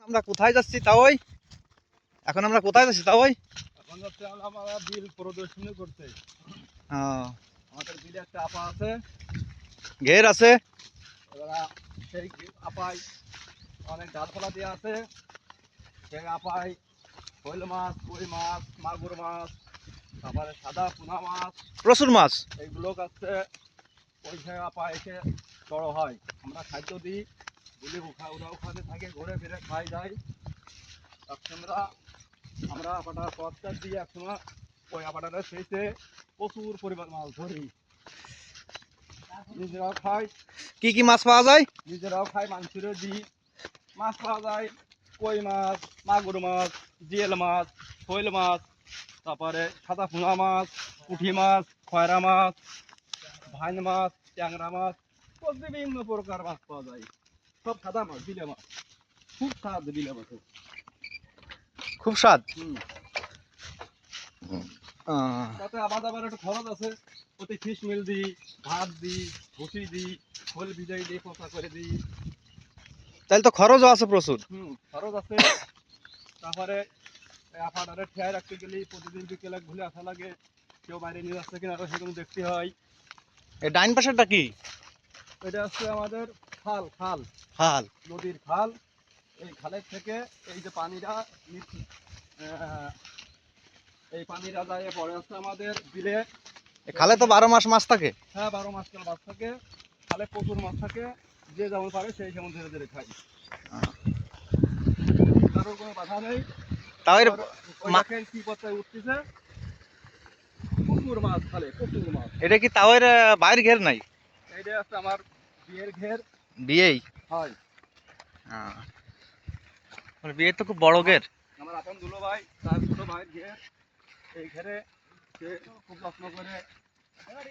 আমরা কোথায় যাচ্ছি তাওই? এখন আমরা কোথায় যাচ্ছি তাওই? এখন হচ্ছে আমরা বিল প্রদর্শনী করতে। ও, আমাদের বিলে একটা আপা আছে, ঘের আছে। এবার সেই আপায় অনেক ডালপালা দিয়ে আছে। সেই আপায় শৈল মাছ, কই মাছ, মাগুর মাছ, তারপরে সাদা পোনা মাছ, প্রচুর মাছ। এইগুলো কাছে ওই সেই আপা এসে বড় হয়। আমরা খাদ্য দিই, বলি ওরা ওখানে থাকে, ঘুরে ফিরে খাই যায়। আমরা আপাটার পথটা দিয়ে একসময় ওই আপাটাটা সেইতে প্রচুর পরিমাণ মাছ ধরি, নিজেরাও খাই। কি কি মাছ পাওয়া যায়? নিজেরাও খাই, মানুষেরও দিই। মাছ পাওয়া যায় কই মাছ, মাগুর মাছ, জিয়েল মাছ, শৈল মাছ, তারপরে সাদা পোনা মাছ, পুঁটি মাছ, খয়রা মাছ, ভাইন মাছ, ট্যাংরা মাছ, বিভিন্ন প্রকার মাছ পাওয়া যায়। সব সাদা মাছ, বিলে মাছ, খুব স্বাদ বিলে মাছের। খুব স্বাদ। তাতে আবার একটু খরচ আছে। প্রতি ফিশ মিল দিই, ভাত দিই, ভুসি দিই, খোল ভিজাই দিই, পোকা করে দিই। তাহলে তো খরচও আছে প্রচুর। খরচ আছে। তারপরে আপাটারে খেয়াল রাখতে গেলে প্রতিদিন বিকেলে ঘুরে আসা লাগে। কেউ বাইরে নিয়ে আসছে কিনা সেগুলো দেখতে হয়। এই ডাইন পাশেরটা কি? এটা হচ্ছে আমাদের খাল, খাল খাল। নদীর খাল। এই খালের থেকে এই যে পানিটা এই পানিটা যায় পরে হচ্ছে আমাদের বিলে। খালে তো 12 মাস মাছ থাকে। হ্যাঁ, 12 মাস কাল মাছ থাকে। খালে প্রচুর মাছ থাকে, যে যেমন পারে সেই যেমন ধীরে ধীরে খাই। কারোর কোনো বাধা নেই। তাও দেখেন কি পথে উঠতেছে, প্রচুর মাছ খালে, প্রচুর মাছ। এটা কি তাওয়ের বাইরের ঘের নাই? এইটা হচ্ছে আমার বিয়ের ঘের। বিয়েই হয়। বিয়ে তো খুব বড় ঘের। আমার আপন দুলো ভাই, তার ছোট ভাইয়ের ঘের। এই ঘেরে সে খুব যত্ন করে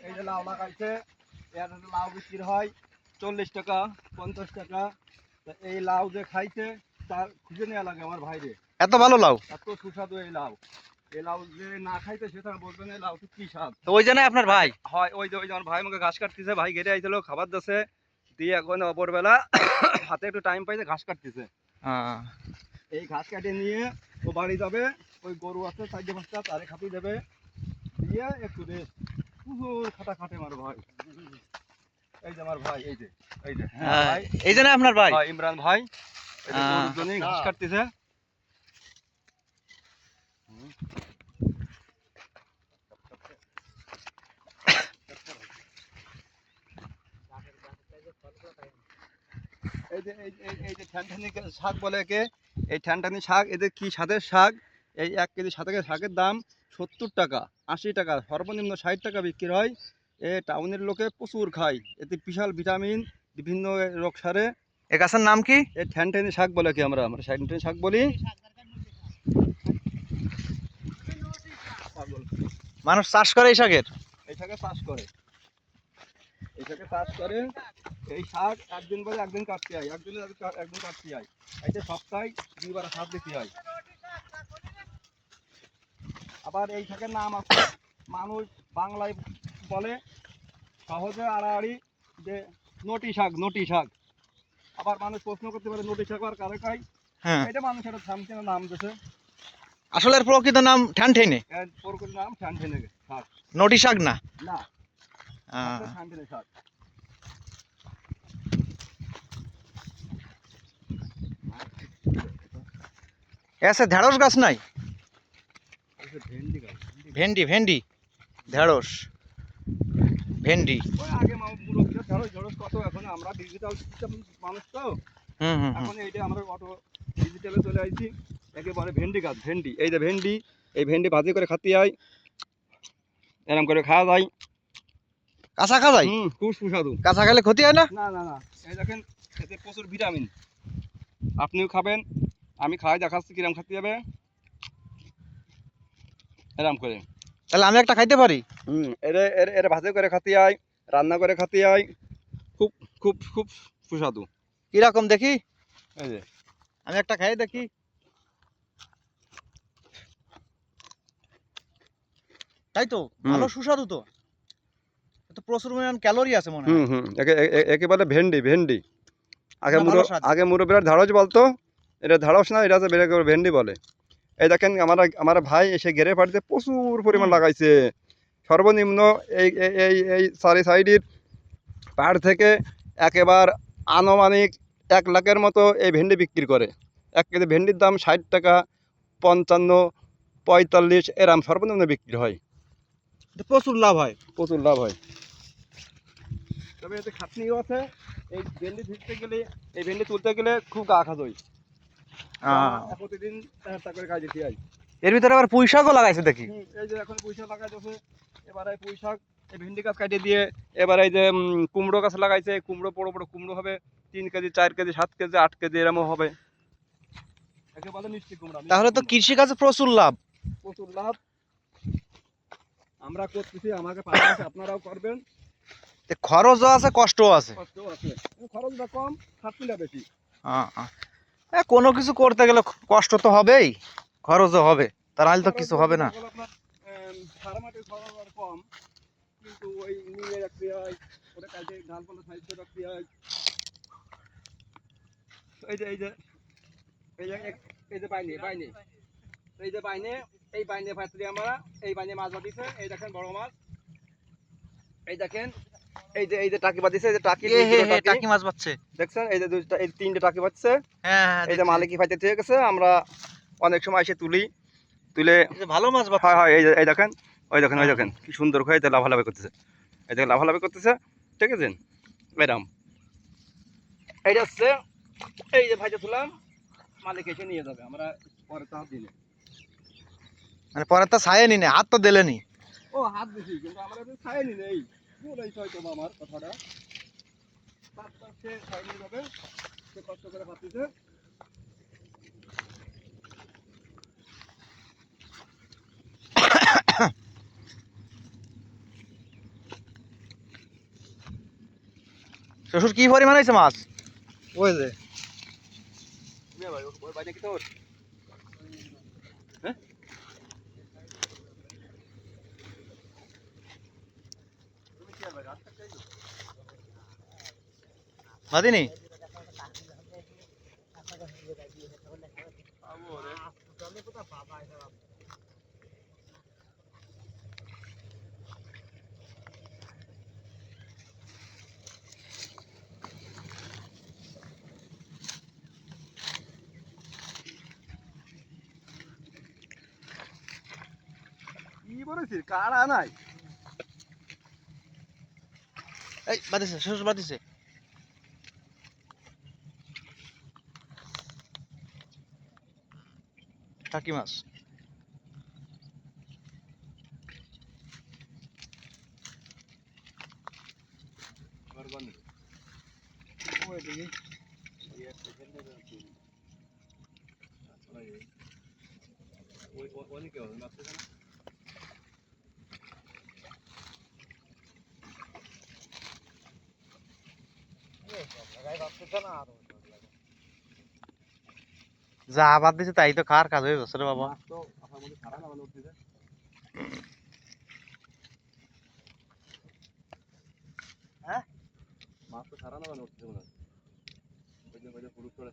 এই যে লাউ লাগাইছে। এর লাউ বিক্রি হয় 40 টাকা, 50 টাকা। এই লাউ যে খাইছে তার খুঁজে নেওয়া লাগে আমার ভাইরে। এত ভালো লাউ, এত সুস্বাদু এই লাউ। এই লাউ যে না খাইতে সে তার বলবেন এই লাউ কি স্বাদ। তো ওই জন্য আপনার ভাই হয়, ওই যে আমার ভাই আমাকে ঘাস কাটতেছে, ভাই ঘেরে আইছিল খাবার দিচ্ছে দিয়ে, এখন অপরবেলা হাতে একটু টাইম পাইছে ঘাস কাটতেছে। এই ঘাস কাটে নিয়ে ও বাড়ি যাবে। ওই গরু আছে 4-5টা, তারে খাতি দেবে দিয়ে একটু রেস্ট। খাটা খাটে আমার ভাই। এই যে আমার ভাই, এই যে ভাই, এই জন্য আপনার ভাই ইমরান ভাই গরুর জন্য ঘাস কাটতেছে। এই যে এই যে ঠ্যানঠানি শাক বলে একে, এই ঠ্যানঠানি শাক, এদের কি স্বাদের শাক। এই 1 কেজি শাকের দাম 70 টাকা, 80 টাকা, সর্বনিম্ন 60 টাকা বিক্রি হয়। এ টাউনের লোকে প্রচুর খায়, এতে বিশাল ভিটামিন, বিভিন্ন রোগ সারে। এ গাছের নাম কি? এই ঠ্যানঠানি শাক বলে কি, আমরা ঠ্যানঠানি শাক বলি। মানুষ চাষ করে এই শাকের। এই শাকে চাষ করে, এই শাকে চাষ করে। এই শাক একদিন পরে একদিন কাটতে হয়, একদিন কাটতে হয়। এটা সপ্তাহে 2 বার শাক দিতে হয়। আবার এই শাকের নাম আছে, মানুষ বাংলায় বলে সহজে আড়াআড়ি যে নটি শাক, নটি শাক। আবার মানুষ প্রশ্ন করতে পারে নটি শাক আর কারে খায়। এটা মানুষ একটা থামকেনা নাম দিয়েছে। আসলে এর প্রকৃত নাম ঠ্যানঠেনে। এর প্রকৃত নাম ঠ্যানঠেনে শাক, নটি শাক না। না, ঠ্যানঠেনে শাক। এসে ঢেঁড়স গাছ নাই? ভেন্ডি গাছ, ভেন্ডি, ভেন্ডি, ঢেঁড়স, ভেন্ডি। ওই আগে মুরব্বীরা ঢেঁড়স কত, এখন আমরা ডিজিটাল মানুষ তো, এখন এইটা আমরা অটো ডিজিটালে চলে আসছি। একেবারে ভেন্ডি গাছ, ভেন্ডি, এই যে ভেন্ডি, এই ভেন্ডি ভাজি করে খাতে হয়, এরকম করে খাওয়া যায়। কাঁচা খাওয়া যায়? খুব সুস্বাদু। কাঁচা খেলে ক্ষতি হয় না? না না না, এই দেখেন এতে প্রচুর ভিটামিন। আপনিও খাবেন, আমি খাই দেখাচ্ছি কিরম খাতে হবে, এরম করে। তাহলে আমি একটা খাইতে পারি? এর ভাজি করে খাতে হয়, রান্না করে খাতে হয়, খুব খুব খুব সুস্বাদু। কিরকম দেখি? এই যে আমি একটা খাই দেখি। তাই তো, ভালো সুস্বাদু তো। তো প্রচুর পরিমাণ ক্যালোরি আছে মনে হয়। একেবারে ভেন্ডি, ভেন্ডি। আগে মুরব্বীরা ঢেঁড়স বলতো, এটা ঢেঁড়স না, এটা হচ্ছে ভেন্ডি বলে। এই দেখেন আমার ভাই এসে ঘেরে পাড়িতে প্রচুর পরিমাণ লাগাইছে। সর্বনিম্ন এই এই এই এই চারি সাইডের পাড় থেকে একেবারে আনুমানিক 1 লাখের মতো এই ভেন্ডি বিক্রি করে। 1 কেজি ভেন্ডির দাম 60 টাকা, 55, 45 এরম সর্বনিম্ন বিক্রি হয়। প্রচুর লাভ হয়। প্রচুর লাভ হয়, তবে এতে খাটনিও আছে। এই ভেন্ডি তুলতে গেলে খুব গা খাদই। প্রতিদিন 1000 টাকা করে কাজ দিতে হয়। এর ভিতরে আবার পুঁই শাকও লাগাইছে দেখি। এই যে এখন পুঁই শাক লাগাইতেছে, এবারে পুঁই শাক এই ভেন্ডি গাছ কাটিয়ে দিয়ে এবারে এই যে কুমড়ো গাছ লাগাইছে। কুমড়ো বড় বড় কুমড়ো হবে, 3 কেজি 4 কেজি 7 কেজি 8 কেজি এরমও হবে। একেবারে মিষ্টি কুমড়া। তাহলে তো কৃষি কাজে প্রচুর লাভ। প্রচুর লাভ। আমরা করতেছি, আমাকে পাশাপাশি আপনারাও করবেন। খরচও আছে, কষ্টও আছে। কষ্টও আছে, খরচটা কম, খাটনিটা বেশি। কোনো কিছু করতে গেলে কষ্ট তো হবেই, খরচও হবে, তার নাহলে তো কিছু হবে না। সারা মাটির খরচ কম, কিন্তু ওই নিয়ে রাখতে হয়, ওটা কাজে ডালপালা সাইজ করে রাখতে হয়। এই যে এই যে এই যে এই যে বাইনে বাইনে এই যে বাইনে এই বাইনে ফাটলি আমরা এই বাইনে মাছ বাঁধিছে। এই দেখেন বড় মাছ, এই দেখেন এই যে টাকি বাঁধিছে, এই যে টাকি মাছ পাচ্ছে দেখছেন, এই যে এই 3টে টাকি বাঁধছে। হ্যাঁ, এই যে মালিকই ফাইতে ঠিক আছে, আমরা অনেক সময় এসে তুলে ভালো মাছ পাচ্ছে। হয়। এই দেখেন, ওই দেখেন কি সুন্দর হয়ে লাভালাভি করতেছে। এই দেখেন লাভালাভি করতেছে, ঠিক আছে ম্যাডাম। এইটা হচ্ছে এই যে ভাইটা তুলাম, মালিক এসে নিয়ে যাবে, আমরা পরে তো হাত দিলে। মানে পরে তো ছায়ে নি, হাত তো দিলেনি। ও হাত দিছি, কিন্তু আমরা তো ছায় নি নেই, বলেইছ হয়তো আমার কথাটা। তারপর সে ছায় নিয়ে যাবে, সে কষ্ট করে হাত দিছে। শ্বশুর কি পরিমাণ হয়েছে মাছ? ওই যে ওই বাইরে কি তোর? হ্যাঁ বাদিনি কি বলেছিস, কারা নাই? এই বাদিছে, শ্বশুর বাদিছে। টাকি মাছ। যা আবাদ দিছে তাই তো কার কাজ হয়ে যাচ্ছে রে বাবা। মাছ তো আপনার মধ্যে খারাপ না উঠছে, হ্যাঁ মাছ তো সারা না উঠছে মনে হয়। ওই যে পুরুষ করে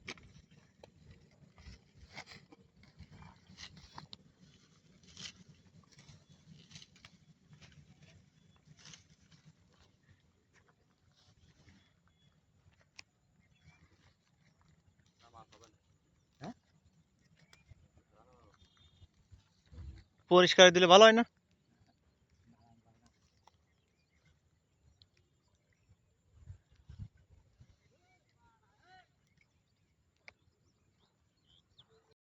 পরিষ্কার দিলে ভালো হয় না?